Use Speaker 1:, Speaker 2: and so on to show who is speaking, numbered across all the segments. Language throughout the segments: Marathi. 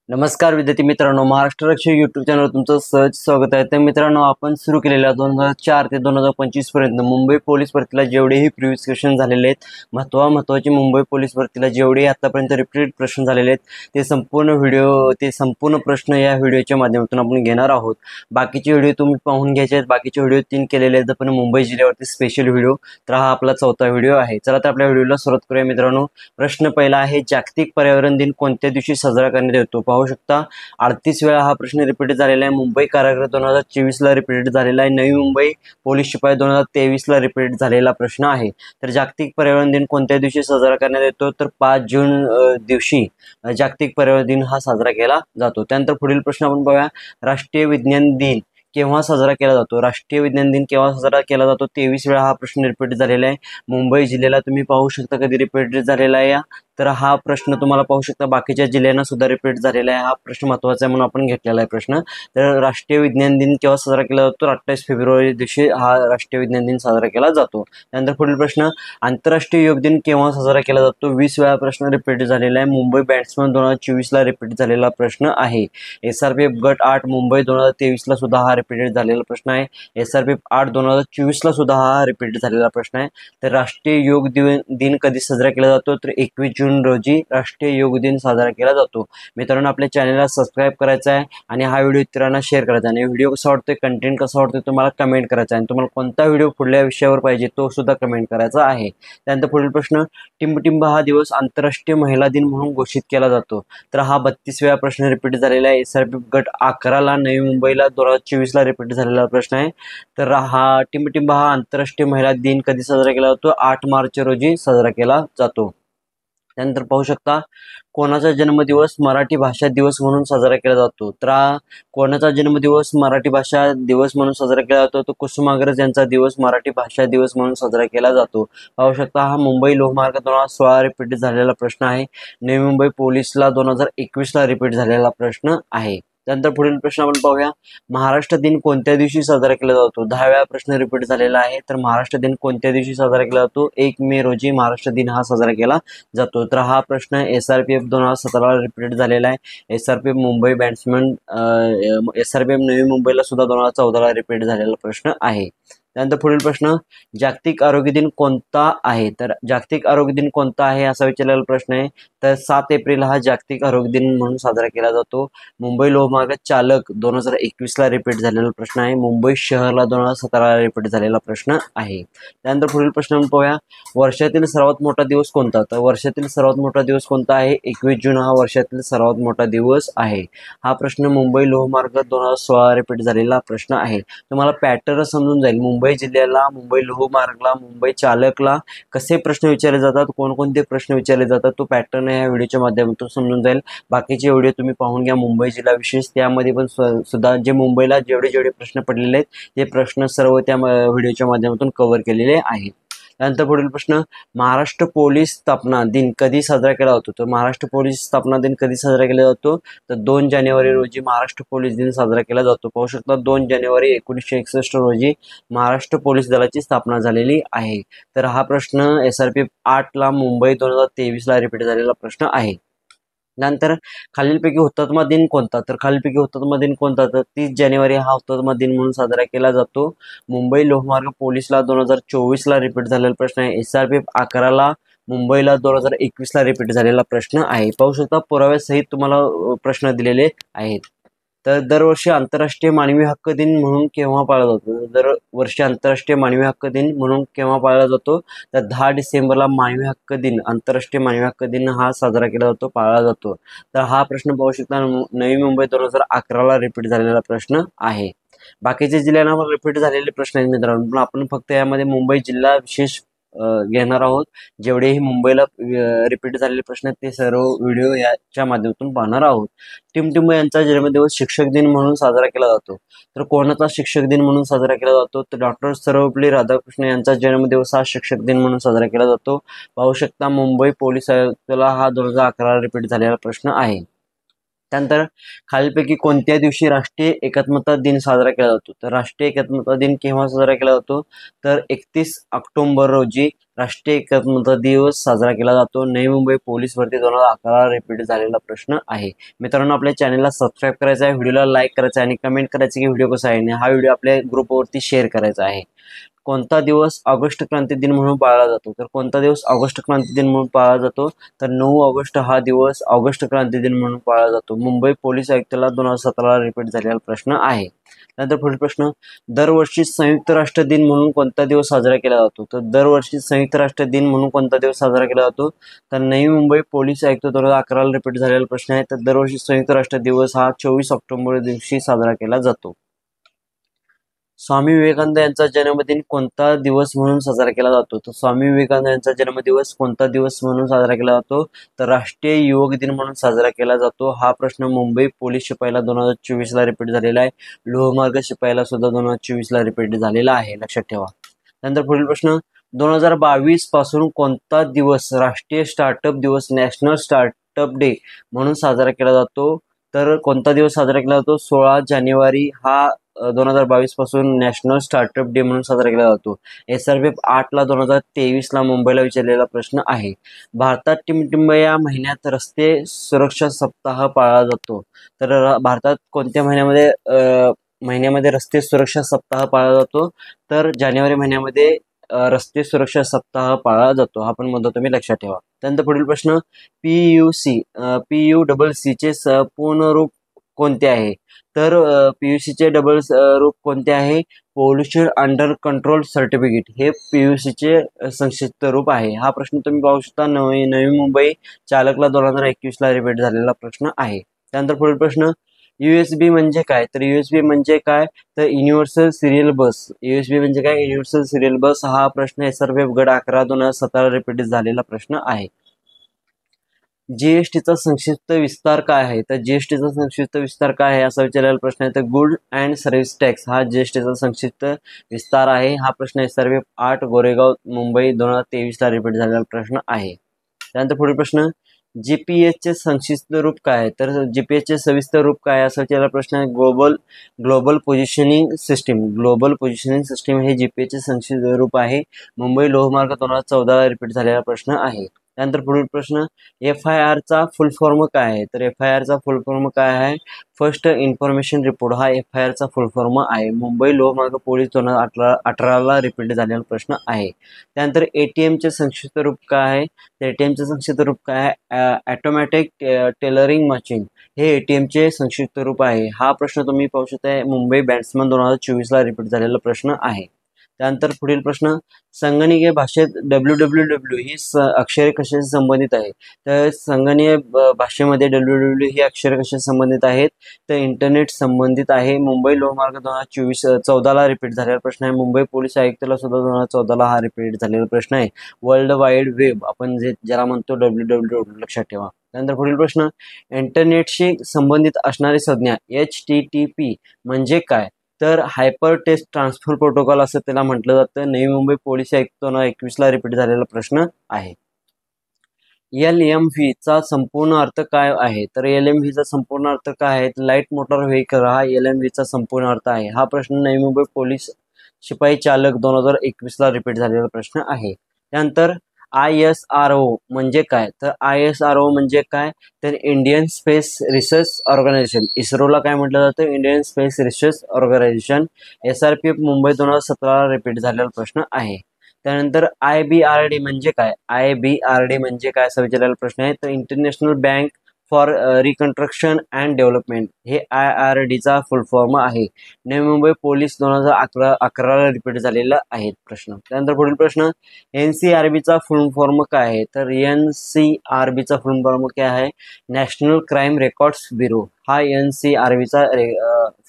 Speaker 1: नमस्कार विद्यार्थी मित्रांनो, महाराष्ट्र रक्षक यूट्यूब चॅनलवर तुमचं सहज स्वागत आहे। तर मित्रांनो, आपण सुरू केलेल्या 2004 ते 2025 पर्यंत मुंबई पोलीस भरतीला जेवढेही प्रिव्हियस क्वेश्चन झालेले आहेत, महत्त्वाचे मुंबई पोलीस भरतीला जेवढे आतापर्यंत रिपीट प्रश्न झालेले आहेत, ते संपूर्ण प्रश्न या व्हिडिओच्या माध्यमातून आपण घेणार आहोत। बाकीचे व्हिडिओ तुम्ही पाहून घ्यायचे आहेत, बाकीचे व्हिडिओ 3 केलेले आहेत, पण मुंबई जिल्ह्यावरती स्पेशल व्हिडिओ तर हा आपला 4था व्हिडिओ आहे। चला तर आपल्या व्हिडिओला सुरुवात करूया मित्रांनो। प्रश्न पहिला आहे, जागतिक पर्यावरण दिन कोणत्या दिवशी साजरा करण्यात येतो? पाहू शकता 38 वेळा हा प्रश्न रिपीट झालेला आहे। मुंबई कारागृह 2024 ला रिपीट झालेला आहे। नवी मुंबई पोलीस शिपाई 2023 ला रिपीट झालेला प्रश्न आहे। तर जागतिक पर्यावरण दिन कोणत्या दिवशी साजरा करण्यात येतो? तर 5 जून दिवशी जागतिक पर्यावरण दिन हा साजरा केला जातो। त्यानंतर पुढील प्रश्न आपण बघूया, राष्ट्रीय विज्ञान दिन केव्हा साजरा केला जातो? राष्ट्रीय विज्ञान दिन केव्हा साजरा केला जातो? 23 वेळा हा प्रश्न रिपीट झालेला आहे। मुंबई जिल्ह्याला तुम्ही पाहू शकता कधी रिपीट झालेला आहे तर हा प्रश्न तुम्हाला पाहू शकता बाकीच्या जिल्ह्यांना सुद्धा रिपीट झालेला आहे। हा प्रश्न महत्त्वाचा आहे म्हणून आपण घेतलेला आहे प्रश्न। तर राष्ट्रीय विज्ञान दिन केव्हा साजरा केला जातो? 28 फेब्रुवारी दिवशी हा राष्ट्रीय विज्ञान दिन साजरा केला जातो। त्यानंतर पुढील प्रश्न, आंतरराष्ट्रीय योग दिन केव्हा साजरा केला जातो? 20 वेळा प्रश्न रिपीट झालेला आहे। मुंबई बॅट्समन 2024 ला रिपीट झालेला प्रश्न आहे। SRPF गट 8 मुंबई 2023 ला सुद्धा हा रिपीट झालेला प्रश्न आहे। SRPF 8 2024 ला सुद्धा हा रिपीट झालेला प्रश्न आहे। तर राष्ट्रीय योग दिन कधी साजरा केला जातो? तर 21 जून रोजी राष्ट्रीय योग दिन साजरा केला जातो। मित्रांनो, आपल्या चॅनलला सबस्क्राईब करायचं आहे आणि हा व्हिडिओ इतरांना शेअर करायचा आहे। आणि व्हिडिओ कसा वाटतोय, कंटेंट कसा वाटतोय तुम्हाला कमेंट करायचा आहे आणि तुम्हाला कोणता व्हिडिओ पुढल्या विषयावर पाहिजे तो सुद्धा कमेंट करायचा आहे। त्यानंतर पुढील प्रश्न, टिंबटिंब हा दिवस आंतरराष्ट्रीय महिला दिन म्हणून घोषित केला जातो। तर हा 32 वेळा प्रश्न रिपीट झालेला आहे। SRPF गट 11 ला नवी मुंबईला 2024 ला रिपीट झालेला प्रश्न आहे। तर हा टिंबटिंब हा आंतरराष्ट्रीय महिला दिन कधी साजरा केला जातो? 8 मार्च रोजी साजरा केला जातो। त्यानंतर पाहू शकता, कोणाचा जन्मदिवस मराठी भाषा दिवस म्हणून साजरा केला जातो? तर कोणाचा जन्मदिवस मराठी भाषा दिवस म्हणून साजरा केला जातो? तो कुसुमाग्रज यांचा दिवस मराठी भाषा दिवस म्हणून साजरा केला जातो। पाहू शकता, हा मुंबई लोहमार्ग 2016 रिपीट झालेला प्रश्न आहे। नवी मुंबई पोलीसला 2021 ला रिपीट झालेला प्रश्न आहे। त्यानंतर पुढील प्रश्न आपण पाहूया, महाराष्ट्र दिन कोणत्या दिवशी साजरा केला जातो? 10 वेळा प्रश्न रिपीट झालेला आहे। तर महाराष्ट्र दिन कोणत्या दिवशी साजरा केला जातो? 1 मे रोजी महाराष्ट्र दिन हा साजरा केला जातो। तर हा प्रश्न SRPF 2017 ला रिपीट झालेला आहे। SRPF मुंबई बॅट्समन SRPF नवी मुंबईला सुद्धा 2014 ला रिपीट झालेला प्रश्न आहे। त्यानंतर पुढील प्रश्न, जागतिक आरोग्य दिन कोणता आहे? तर जागतिक आरोग्य दिन कोणता आहे असा विचारलेला प्रश्न आहे। तर 7 एप्रिल हा जागतिक आरोग्य दिन म्हणून साजरा केला जातो। मुंबई लोहमार्ग चालक 2021 ला रिपीट झालेला प्रश्न आहे। मुंबई शहरला 2017 ला रिपीट झालेला प्रश्न आहे। त्यानंतर पुढील प्रश्न आपण पाहूया, वर्षातील सर्वात मोठा दिवस कोणता? तर वर्षातील सर्वात मोठा दिवस कोणता आहे? 21 जून हा वर्षातील सर्वात मोठा दिवस आहे। हा प्रश्न मुंबई लोहमार्ग 2016 रिपीट झालेला प्रश्न आहे। तुम्हाला पॅटर्न समजून जाईल, मुंबई जिल्ह्याला, मुंबई लोहमार्गला, मुंबई चालकला कसे प्रश्न विचारले जातात, कोणकोणते प्रश्न विचारले जातात, तो पॅटर्न या व्हिडिओच्या माध्यमातून समजून जाईल। बाकीचे व्हिडिओ तुम्ही पाहून घ्या मुंबई जिल्हा विशेष, त्यामध्ये पण सुद्धा जे मुंबईला जेवढे प्रश्न पडलेले आहेत ते प्रश्न सर्व त्या व्हिडिओच्या माध्यमातून कव्हर केलेले आहेत। त्यानंतर पुढील प्रश्न, महाराष्ट्र पोलीस स्थापना दिन कधी साजरा केला जातो? तर महाराष्ट्र पोलीस स्थापना दिन कधी साजरा केला जातो? तर 2 जानेवारी रोजी महाराष्ट्र पोलीस दिन साजरा केला जातो। पाहू शकता, 2 जानेवारी 1961 रोजी महाराष्ट्र पोलीस दलाची स्थापना झालेली आहे। तर हा प्रश्न SRPF 8 ला मुंबई 2023 ला रिपीट झालेला प्रश्न आहे। नंतर खालीलपैकी हुतात्मा दिन कोणता? तर खालीलपैकी हुतात्मा दिन कोणता? तर 30 जानेवारी हा हुतात्मा दिन म्हणून साजरा केला जातो। मुंबई लोहमार्ग पोलीसला 2024 ला रिपीट झालेला प्रश्न आहे। SRPF 11 ला मुंबईला 2021 ला रिपीट झालेला प्रश्न आहे। पाहू शकता, पुराव्यासहित तुम्हाला प्रश्न दिलेले आहेत। तर दरवर्षी आंतरराष्ट्रीय मानवी हक्क दिन म्हणून केव्हा पाळला जातो? दरवर्षी आंतरराष्ट्रीय मानवी हक्क दिन म्हणून केव्हा पाळला जातो? तर 10 डिसेंबरला मानवी हक्क दिन, आंतरराष्ट्रीय मानवी हक्क दिन हा साजरा केला जातो, पाळला जातो। तर हा प्रश्न पाहू शकता, नवी मुंबई 2011 ला रिपीट झालेला प्रश्न आहे। बाकीच्या जिल्ह्यांना रिपीट झालेले प्रश्न आहेत मित्रांनो, पण आपण फक्त यामध्ये मुंबई जिल्हा विशेष घेणार आहोत। जेवढेही मुंबईला रिपीट झालेले प्रश्न आहेत ते सर्व व्हिडिओ याच्या माध्यमातून पाहणार आहोत। टिंबटिंब यांचा जन्मदिवस शिक्षक दिन म्हणून साजरा केला जातो। तर कोणाचा शिक्षक दिन म्हणून साजरा केला जातो? तर डॉक्टर सर्वपल्ली राधाकृष्ण यांचा जन्मदिवस हा शिक्षक दिन म्हणून साजरा केला जातो। पाहू शकता, मुंबई पोलीस आयुक्ताला हा 2011 रिपीट झालेला प्रश्न आहे। त्यानंतर खालीलपैकी कोणत्या दिवशी राष्ट्रीय एकात्मता दिन साजरा केला जातो? तर राष्ट्रीय एकात्मता दिन केव्हा साजरा केला जातो? तर 31 ऑक्टोबर रोजी राष्ट्रीय एकात्मता दिवस साजरा केला जातो. नवी मुंबई पोलीस भरती 2011 रिपीट झालेला प्रश्न आहे. मित्रांनो, आपल्या चॅनलला सबस्क्राईब करायचं आहे, व्हिडिओला लाईक करायचं आहे आणि कमेंट करायचं की व्हिडिओ कसा आहे आणि हा व्हिडिओ आपल्या ग्रुपवरती शेअर करायचा आहे. कोणता दिवस ऑगस्ट क्रांती दिन म्हणून पाळला जातो? तर कोणता दिवस ऑगस्ट क्रांती दिन म्हणून पाळला जातो? तर 9 ऑगस्ट हा दिवस ऑगस्ट क्रांती दिन म्हणून पाळला जातो. मुंबई पोलीस आयुक्ताला 2017 रिपीट झालेला प्रश्न आहे. त्यानंतर पुढील प्रश्न, दरवर्षी संयुक्त राष्ट्र दिन म्हणून कोणता दिवस साजरा केला जातो? तर दरवर्षी संयुक्त राष्ट्र दिन म्हणून कोणता दिवस साजरा केला जातो? तर नवी मुंबई पोलीस आयुक्त 2011 रिपीट झालेला प्रश्न आहे. तर दरवर्षी संयुक्त राष्ट्र दिवस हा 24 ऑक्टोबर दिवशी साजरा केला जातो. स्वामी विवेकानंद यांचा जन्मदिन कोणता दिवस म्हणून साजरा केला जातो? तर स्वामी विवेकानंद यांचा जन्मदिवस कोणता दिवस म्हणून साजरा केला जातो? तर राष्ट्रीय युवक दिन म्हणून साजरा केला जातो. हा प्रश्न मुंबई पोलीस शिपाईला 2024ला रिपीट झालेला आहे. लोहमार्ग शिपाईला सुद्धा 2024ला रिपीट झालेला आहे, लक्षात ठेवा. त्यानंतर पुढील प्रश्न, 2022 पासून कोणता दिवस राष्ट्रीय स्टार्टअप दिवस, नॅशनल स्टार्टअप डे म्हणून साजरा केला जातो? तर कोणता दिवस साजरा केला जातो? 16 जानेवारी हा 2022 पासून नॅशनल स्टार्टअप डे म्हणून साजरा केला जातो. SRPF 8ला 2023ला मुंबईला विचारलेला प्रश्न आहे. भारतात टिमटिंब या महिन्यात रस्ते सुरक्षा सप्ताह पाळला जातो. तर भारतात कोणत्या महिन्यामध्ये रस्ते सुरक्षा सप्ताह पाळला जातो? तर जानेवारी महिन्यामध्ये रस्ते सुरक्षा सप्ताह पाळला जातो. हा पण मुद्दा तुम्ही लक्षात ठेवा. त्यानंतर पुढील प्रश्न, PUC चे पूर्ण रूप कोणते आहे? तर PUC चे रूप कोणते आहे? पोल्युशन अंडर कंट्रोल सर्टिफिकेट हे PUC चे संक्षिप्त रूप आहे. हा प्रश्न तुम्ही पाहू शकता, नवी मुंबई चालकला 2021ला रिपीट झालेला प्रश्न आहे. त्यानंतर पुढील प्रश्न, USB म्हणजे काय? तर USB म्हणजे काय? तर युनिव्हर्सल सिरियल बस. USB म्हणजे काय? युनिव्हर्सल सिरियल बस. हा प्रश्न SRPF गट 11 2017 रिपीट झालेला प्रश्न आहे. GSTचा संक्षिप्त विस्तार काय आहे? तर GSTचा संक्षिप्त विस्तार काय आहे असा विचारलेला प्रश्न आहे. तर गुड अँड सर्व्हिस टॅक्स हा GSTचा संक्षिप्त विस्तार आहे. हा प्रश्न SRPF 8 गोरेगाव मुंबई 2023ला रिपीट झालेला प्रश्न आहे. त्यानंतर पुढील प्रश्न, GPS चे संक्षिप्त रूप काय आहे? तर GPS चे सविस्तर रूप काय असा विचारलेला प्रश्न आहे. Global positioning system. Global positioning system हे GPS चे संक्षिप्त रूप आहे. मुंबई लोहमार्ग 2014ला रिपीट झालेला प्रश्न आहे. त्यानंतर पुढील प्रश्न, FIR चा फुल फॉर्म काय आहे? तर FIR चा फुल फॉर्म काय आहे? फर्स्ट इन्फॉर्मेशन रिपोर्ट हा FIR चा फुल फॉर्म आहे. मुंबई लोहमार्ग पोलीस 2018ला रिपीट झालेला प्रश्न आहे. त्यानंतर ATM चे संक्षिप्त रूप काय आहे? तर ATM चे संक्षिप्त रूप काय आहे? ऑटोमॅटिक टेलरिंग मशीन हे ATM चे संक्षिप्त रूप आहे. हा प्रश्न तुम्ही पाहू शकता, मुंबई बॅट्समन 2024ला रिपीट झालेला प्रश्न आहे. त्यानंतर पुढील प्रश्न, संगणकीय भाषेत WWW ही अक्षरे कशाशी संबंधित आहे? तर संगणकीय भाषेमध्ये WWW ही अक्षरे कशाशी संबंधित आहेत? तर इंटरनेट संबंधित आहे. मुंबई लोहमार्ग 2014ला रिपीट झालेला प्रश्न आहे. मुंबई पोलीस आयुक्ताला सुद्धा 2014ला हा रिपीट झालेला प्रश्न आहे. वर्ल्ड वाईड वेब आपण ज्याला म्हणतो WWW, लक्षात ठेवा. त्यानंतर पुढील प्रश्न, इंटरनेटशी संबंधित असणारी संज्ञा HTTP म्हणजे काय? तर हायपर टेक्स्ट ट्रान्सफर प्रोटोकॉल असं त्याला म्हटलं जातं. नवी मुंबई पोलीस आयुक्त 2021ला रिपीट झालेला प्रश्न आहे. LMV चा संपूर्ण अर्थ काय आहे? तर LMV चा संपूर्ण अर्थ काय आहे? लाईट मोटर व्हेकल हा LMV चा संपूर्ण अर्थ आहे. हा प्रश्न नवी मुंबई पोलीस शिपाई चालक 2021ला रिपीट झालेला प्रश्न आहे. त्यानंतर ISRO म्हणजे काय? तर ISRO म्हणजे काय? तर इंडियन स्पेस रिसर्च ऑर्गनायझेशन. इस्रोला काय म्हटलं जातं? Indian space research organisation. SRPF Mumbai 2017ला रिपीट झालेला प्रश्न आहे. त्यानंतर IBRD म्हणजे काय? IBRD म्हणजे काय असा विचारलेला प्रश्न आहे. तर international bank for reconstruction and development हे IRDचा फुल फॉर्म आहे. नवी मुंबई पोलीस 2011ला रिपीट झालेला आहे प्रश्न. त्यानंतर पुढील प्रश्न, NCRBचा फुल फॉर्म काय आहे? तर NCRBचा फुल फॉर्म काय आहे? नॅशनल क्राईम रेकॉर्ड्स ब्युरो हा NCRBचा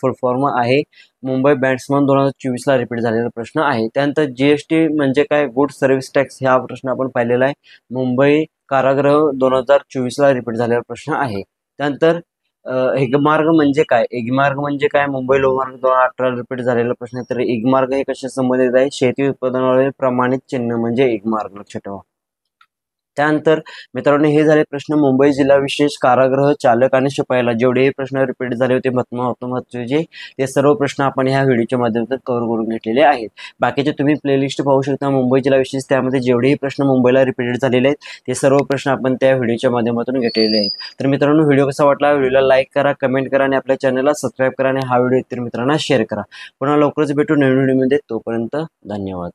Speaker 1: फुल फॉर्म आहे. मुंबई बॅट्समन 2024ला रिपीट झालेला प्रश्न आहे. त्यानंतर GST म्हणजे काय? गुड सर्व्हिस टॅक्स हा प्रश्न आपण पाहिलेला आहे. मुंबई कारागृह 2024ला रिपीट झालेला प्रश्न आहे. त्यानंतर हेगमार्ग म्हणजे काय? एगमार्ग म्हणजे काय? मुंबई लोहमार्ग 2018 रिपीट झालेला प्रश्न आहे. तर एगमार्ग हे कशा संबंधित आहे? शेती उत्पादनावरील प्रमाणित चिन्ह म्हणजे एगमार्ग, लक्षात ठेवा. त्यानंतर मित्रांनो हे झाले प्रश्न मुंबई जिल्हा विशेष कारागृह चालक आणि शिपायाला जेवढेही प्रश्न रिपीट झाले होते महत्त्वाचे ते सर्व प्रश्न आपण ह्या व्हिडिओच्या माध्यमातून कव्हर करून घेतलेले आहेत। बाकीचे तुम्ही प्लेलिस्ट पाहू शकता मुंबई जिल्हा विशेष, त्यामध्ये जेवढेही प्रश्न मुंबईला रिपीटेड झालेले आहेत ते सर्व प्रश्न आपण त्या व्हिडिओच्या माध्यमातून घेतलेले आहेत। तर मित्रांनो व्हिडिओ कसा वाटला, व्हिडिओला लाईक करा, कमेंट करा आणि आपल्या चॅनलला सबस्क्राईब करा आणि हा व्हिडिओ इतर मित्रांना शेअर करा। पुन्हा लवकरच भेटू नवीन व्हिडिओमध्ये, तोपर्यंत धन्यवाद।